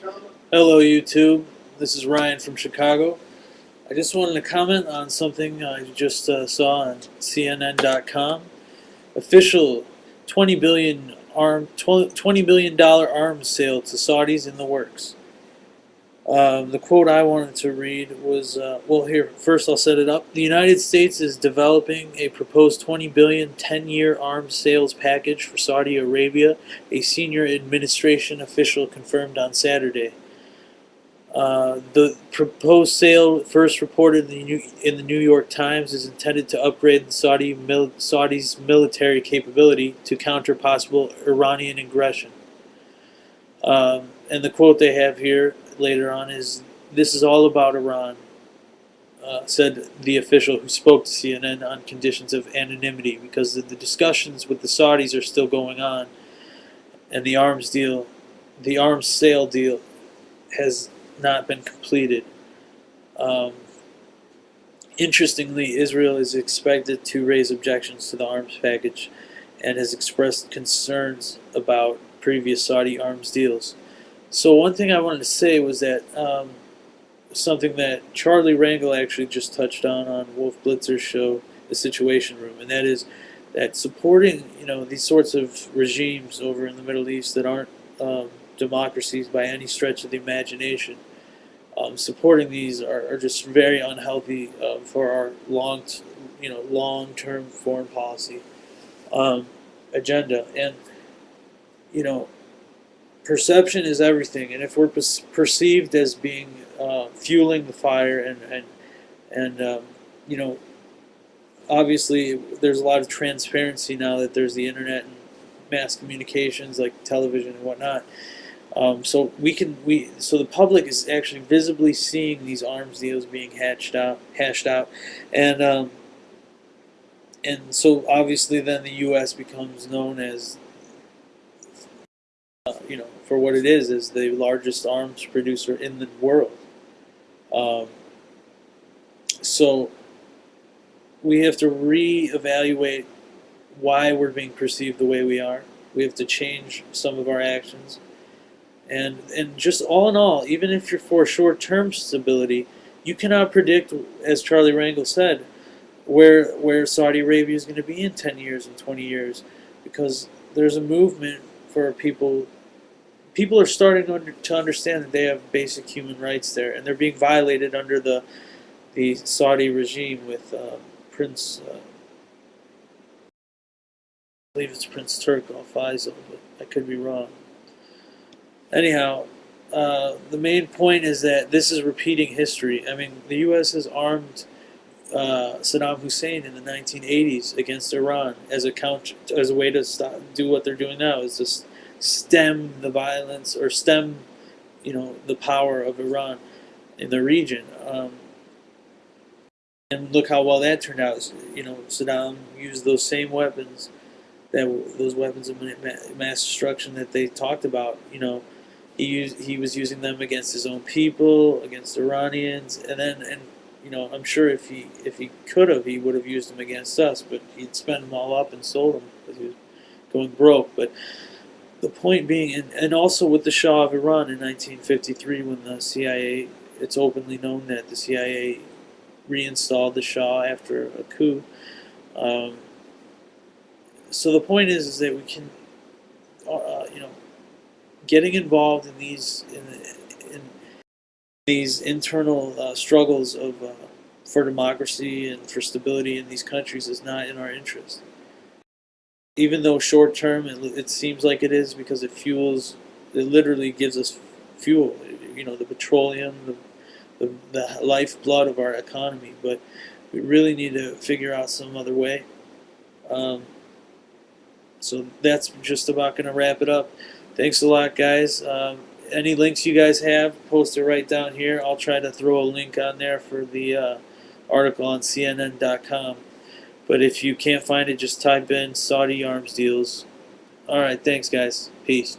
Hello, YouTube. This is Ryan from Chicago. I just wanted to comment on something I just saw on CNN.com. Official $20 billion arms sale to Saudis in the works. The quote I wanted to read was, here, first I'll set it up. The United States is developing a proposed $20 billion 10-year arms sales package for Saudi Arabia, a senior administration official confirmed on Saturday. The proposed sale, first reported in the New York Times, is intended to upgrade the Saudi's military capability to counter possible Iranian aggression. And the quote they have here later on is, "This is all about Iran," said the official who spoke to CNN on conditions of anonymity, because the discussions with the Saudis are still going on, and the arms sale deal has not been completed. Interestingly, Israel is expected to raise objections to the arms package and has expressed concerns about previous Saudi arms deals. So one thing I wanted to say was that something that Charlie Rangel actually just touched on Wolf Blitzer's show, The Situation Room, and that is that supporting these sorts of regimes over in the Middle East that aren't democracies by any stretch of the imagination, supporting these are just very unhealthy for our long-term foreign policy agenda. And perception is everything, and if we're perceived as being fueling the fire, and obviously there's a lot of transparency now that there's the internet and mass communications like television and whatnot. So the public is actually visibly seeing these arms deals being hashed out, and so obviously then the U.S. becomes known as for what it is the largest arms producer in the world. So we have to reevaluate why we're being perceived the way we are. We have to change some of our actions. And just all in all, even if you're for short-term stability, you cannot predict, as Charlie Rangel said, where Saudi Arabia is going to be in 10 years and 20 years, because there's a movement for people. People are starting to understand that they have basic human rights there, and they're being violated under the Saudi regime with Prince. I believe it's Prince Turko Faisal, but I could be wrong. Anyhow, the main point is that this is repeating history. I mean, the U.S. has armed Saddam Hussein in the 1980s against Iran as a way to do what they're doing now, is to stem the violence, or stem, the power of Iran in the region. And look how well that turned out. Saddam used those same weapons, those weapons of mass destruction that they talked about. He was using them against his own people, against Iranians, and I'm sure if he could have, he would have used them against us, but he'd spent them all up and sold them because he was going broke. But the point being, and also with the Shah of Iran in 1953, when the CIA, it's openly known that the CIA reinstalled the Shah after a coup. So the point is that we can, getting involved in these internal struggles for democracy and for stability in these countries is not in our interest. Even though short term it seems like it is, because it literally gives us fuel, the petroleum, the lifeblood of our economy. But we really need to figure out some other way. So that's just about going to wrap it up. Thanks a lot, guys. Any links you guys have, post it right down here. I'll try to throw a link on there for the article on CNN.com. But if you can't find it, just type in Saudi arms deals. All right, thanks, guys. Peace.